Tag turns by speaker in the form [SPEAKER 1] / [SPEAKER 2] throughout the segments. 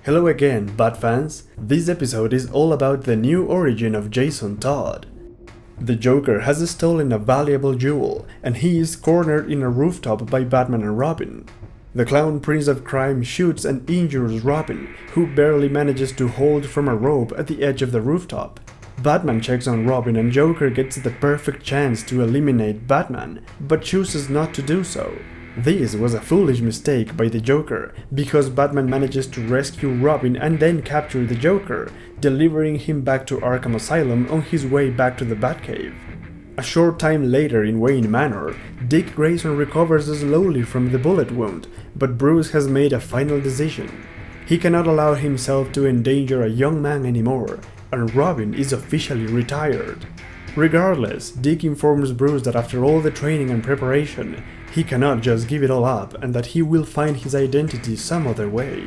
[SPEAKER 1] Hello again, Bat fans! This episode is all about the new origin of Jason Todd. The Joker has stolen a valuable jewel, and he is cornered in a rooftop by Batman and Robin. The clown prince of crime shoots and injures Robin, who barely manages to hold from a rope at the edge of the rooftop. Batman checks on Robin and Joker gets the perfect chance to eliminate Batman, but chooses not to do so. This was a foolish mistake by the Joker, because Batman manages to rescue Robin and then capture the Joker, delivering him back to Arkham Asylum on his way back to the Batcave. A short time later in Wayne Manor, Dick Grayson recovers slowly from the bullet wound, but Bruce has made a final decision. He cannot allow himself to endanger a young man anymore, and Robin is officially retired. Regardless, Dick informs Bruce that after all the training and preparation, he cannot just give it all up and that he will find his identity some other way.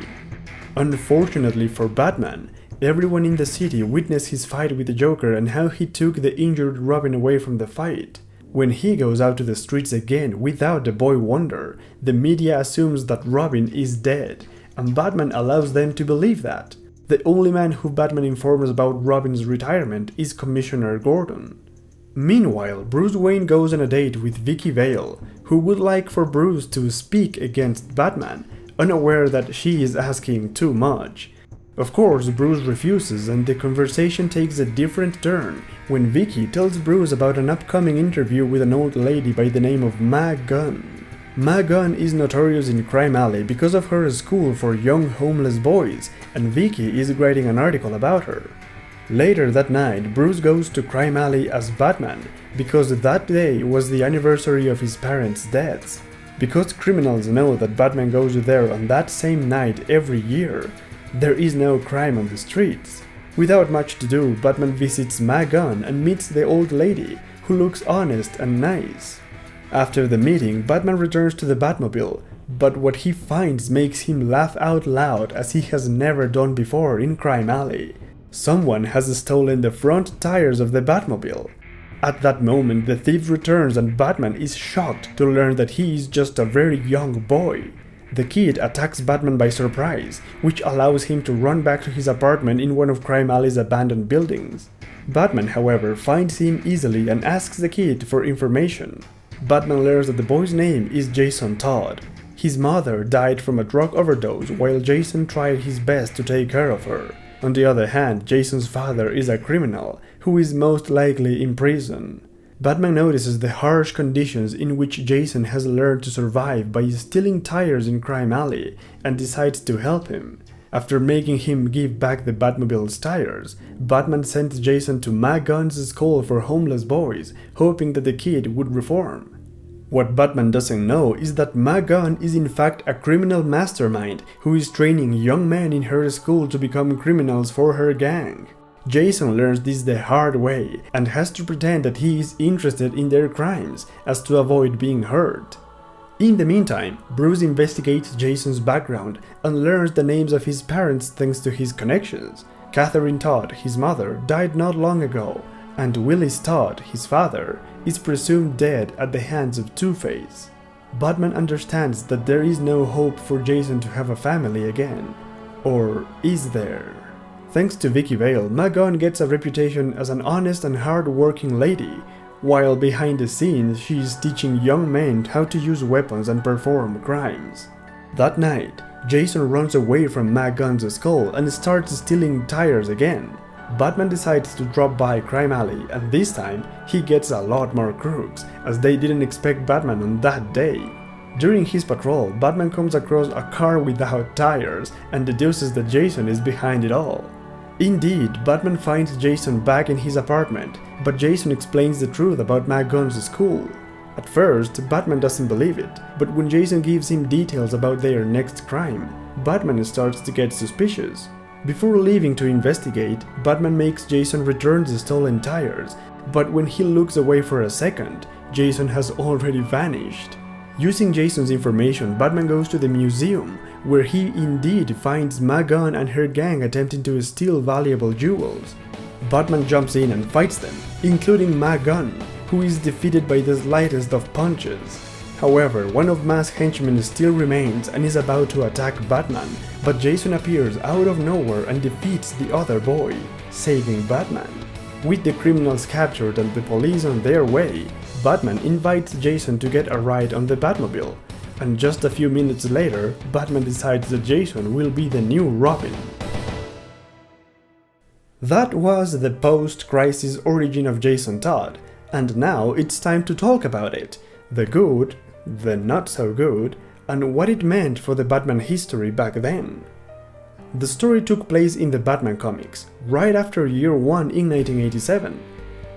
[SPEAKER 1] Unfortunately for Batman, everyone in the city witnessed his fight with the Joker and how he took the injured Robin away from the fight. When he goes out to the streets again without the boy Wonder, the media assumes that Robin is dead, and Batman allows them to believe that. The only man who Batman informs about Robin's retirement is Commissioner Gordon. Meanwhile, Bruce Wayne goes on a date with Vicky Vale, who would like for Bruce to speak against Batman, unaware that she is asking too much. Of course, Bruce refuses and the conversation takes a different turn when Vicky tells Bruce about an upcoming interview with an old lady by the name of Ma Gunn. Ma Gunn is notorious in Crime Alley because of her school for young homeless boys, and Vicky is writing an article about her. Later that night, Bruce goes to Crime Alley as Batman, because that day was the anniversary of his parents' deaths. Because criminals know that Batman goes there on that same night every year, there is no crime on the streets. Without much to do, Batman visits Ma Gunn and meets the old lady, who looks honest and nice. After the meeting, Batman returns to the Batmobile, but what he finds makes him laugh out loud as he has never done before in Crime Alley. Someone has stolen the front tires of the Batmobile. At that moment, the thief returns and Batman is shocked to learn that he is just a very young boy. The kid attacks Batman by surprise, which allows him to run back to his apartment in one of Crime Alley's abandoned buildings. Batman, however, finds him easily and asks the kid for information. Batman learns that the boy's name is Jason Todd. His mother died from a drug overdose while Jason tried his best to take care of her. On the other hand, Jason's father is a criminal, who is most likely in prison. Batman notices the harsh conditions in which Jason has learned to survive by stealing tires in Crime Alley, and decides to help him. After making him give back the Batmobile's tires, Batman sends Jason to Ma Gunn's school for homeless boys, hoping that the kid would reform. What Batman doesn't know is that Ma Gunn is in fact a criminal mastermind who is training young men in her school to become criminals for her gang. Jason learns this the hard way and has to pretend that he is interested in their crimes as to avoid being hurt. In the meantime, Bruce investigates Jason's background and learns the names of his parents thanks to his connections. Catherine Todd, his mother, died not long ago, and Willis Todd, his father, is presumed dead at the hands of Two-Face. Batman understands that there is no hope for Jason to have a family again. Or is there? Thanks to Vicky Vale, Ma Gunn gets a reputation as an honest and hard-working lady, while behind the scenes she is teaching young men how to use weapons and perform crimes. That night, Jason runs away from Ma Gunn's school and starts stealing tires again. Batman decides to drop by Crime Alley, and this time he gets a lot more crooks, as they didn't expect Batman on that day. During his patrol, Batman comes across a car without tires and deduces that Jason is behind it all. Indeed, Batman finds Jason back in his apartment, but Jason explains the truth about Ma Gunn's school. At first, Batman doesn't believe it, but when Jason gives him details about their next crime, Batman starts to get suspicious. Before leaving to investigate, Batman makes Jason return the stolen tires, but when he looks away for a second, Jason has already vanished. Using Jason's information, Batman goes to the museum, where he indeed finds Ma Gunn and her gang attempting to steal valuable jewels. Batman jumps in and fights them, including Ma Gunn, who is defeated by the slightest of punches. However, one of Mask's henchmen still remains and is about to attack Batman, but Jason appears out of nowhere and defeats the other boy, saving Batman. With the criminals captured and the police on their way, Batman invites Jason to get a ride on the Batmobile, and just a few minutes later, Batman decides that Jason will be the new Robin. That was the post-crisis origin of Jason Todd, and now it's time to talk about it, the good, the not so good, and what it meant for the Batman history back then. The story took place in the Batman comics, right after year 1 in 1987.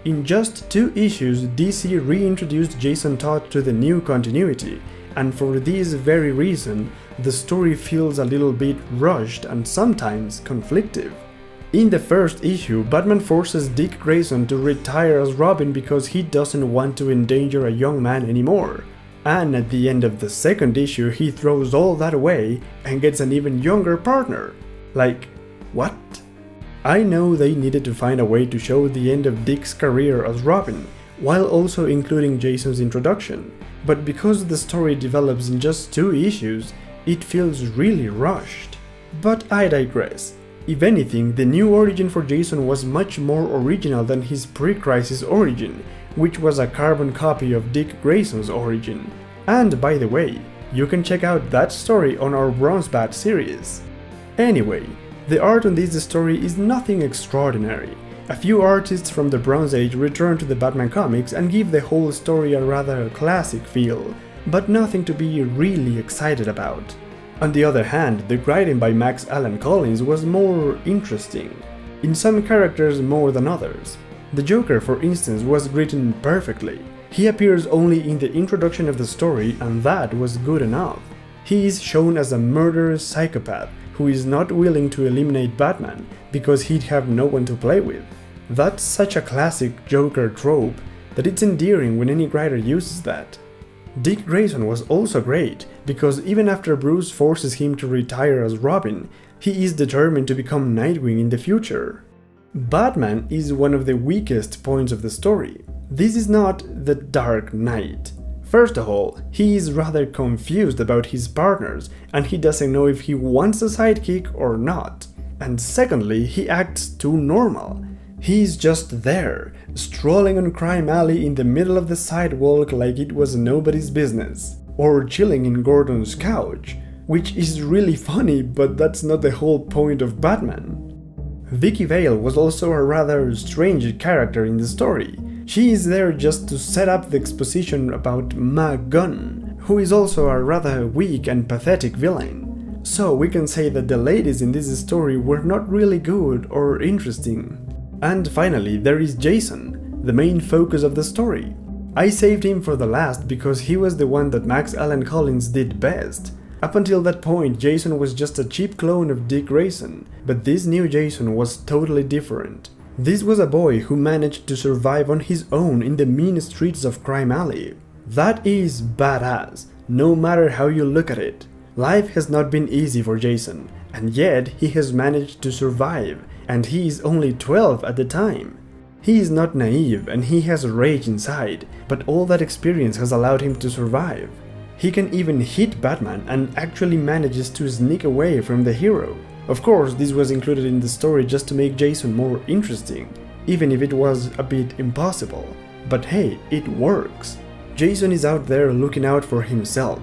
[SPEAKER 1] In just 2 issues, DC reintroduced Jason Todd to the new continuity, and for this very reason, the story feels a little bit rushed and sometimes conflictive. In the first issue, Batman forces Dick Grayson to retire as Robin because he doesn't want to endanger a young man anymore. And at the end of the second issue, he throws all that away and gets an even younger partner. Like, what? I know they needed to find a way to show the end of Dick's career as Robin, while also including Jason's introduction, but because the story develops in just 2 issues, it feels really rushed. But I digress. If anything, the new origin for Jason was much more original than his pre-crisis origin, which was a carbon copy of Dick Grayson's origin. And by the way, you can check out that story on our Bronze Bat series. Anyway, the art on this story is nothing extraordinary. A few artists from the Bronze Age return to the Batman comics and give the whole story a rather classic feel, but nothing to be really excited about. On the other hand, the writing by Max Allan Collins was more interesting, in some characters more than others. The Joker, for instance, was written perfectly. He appears only in the introduction of the story, and that was good enough. He is shown as a murderous psychopath who is not willing to eliminate Batman because he'd have no one to play with. That's such a classic Joker trope that it's endearing when any writer uses that. Dick Grayson was also great, because even after Bruce forces him to retire as Robin, he is determined to become Nightwing in the future. Batman is one of the weakest points of the story. This is not the Dark Knight. First of all, he is rather confused about his partners, and he doesn't know if he wants a sidekick or not. And secondly, he acts too normal. He's just there, strolling on Crime Alley in the middle of the sidewalk like it was nobody's business, or chilling in Gordon's couch, which is really funny, but that's not the whole point of Batman. Vicky Vale was also a rather strange character in the story. She is there just to set up the exposition about Ma Gunn, who is also a rather weak and pathetic villain. So we can say that the ladies in this story were not really good or interesting. And finally, there is Jason, the main focus of the story. I saved him for the last because he was the one that Max Allan Collins did best. Up until that point, Jason was just a cheap clone of Dick Grayson, but this new Jason was totally different. This was a boy who managed to survive on his own in the mean streets of Crime Alley. That is badass, no matter how you look at it. Life has not been easy for Jason, and yet he has managed to survive, and he is only 12 at the time. He is not naive and he has rage inside, but all that experience has allowed him to survive. He can even hit Batman and actually manages to sneak away from the hero. Of course, this was included in the story just to make Jason more interesting, even if it was a bit impossible. But hey, it works. Jason is out there looking out for himself.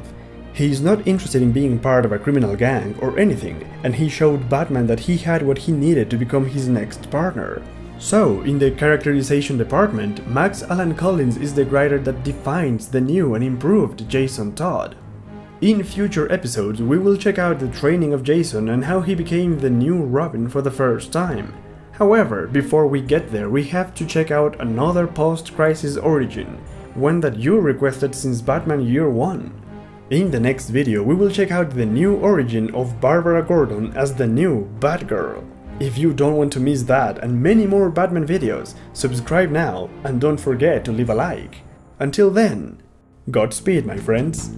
[SPEAKER 1] He is not interested in being part of a criminal gang or anything, and he showed Batman that he had what he needed to become his next partner. So, in the characterization department, Max Allan Collins is the writer that defines the new and improved Jason Todd. In future episodes, we will check out the training of Jason and how he became the new Robin for the first time. However, before we get there, we have to check out another post-crisis origin, one that you requested since Batman Year 1. In the next video, we will check out the new origin of Barbara Gordon as the new Batgirl. If you don't want to miss that and many more Batman videos, subscribe now and don't forget to leave a like. Until then, Godspeed, my friends.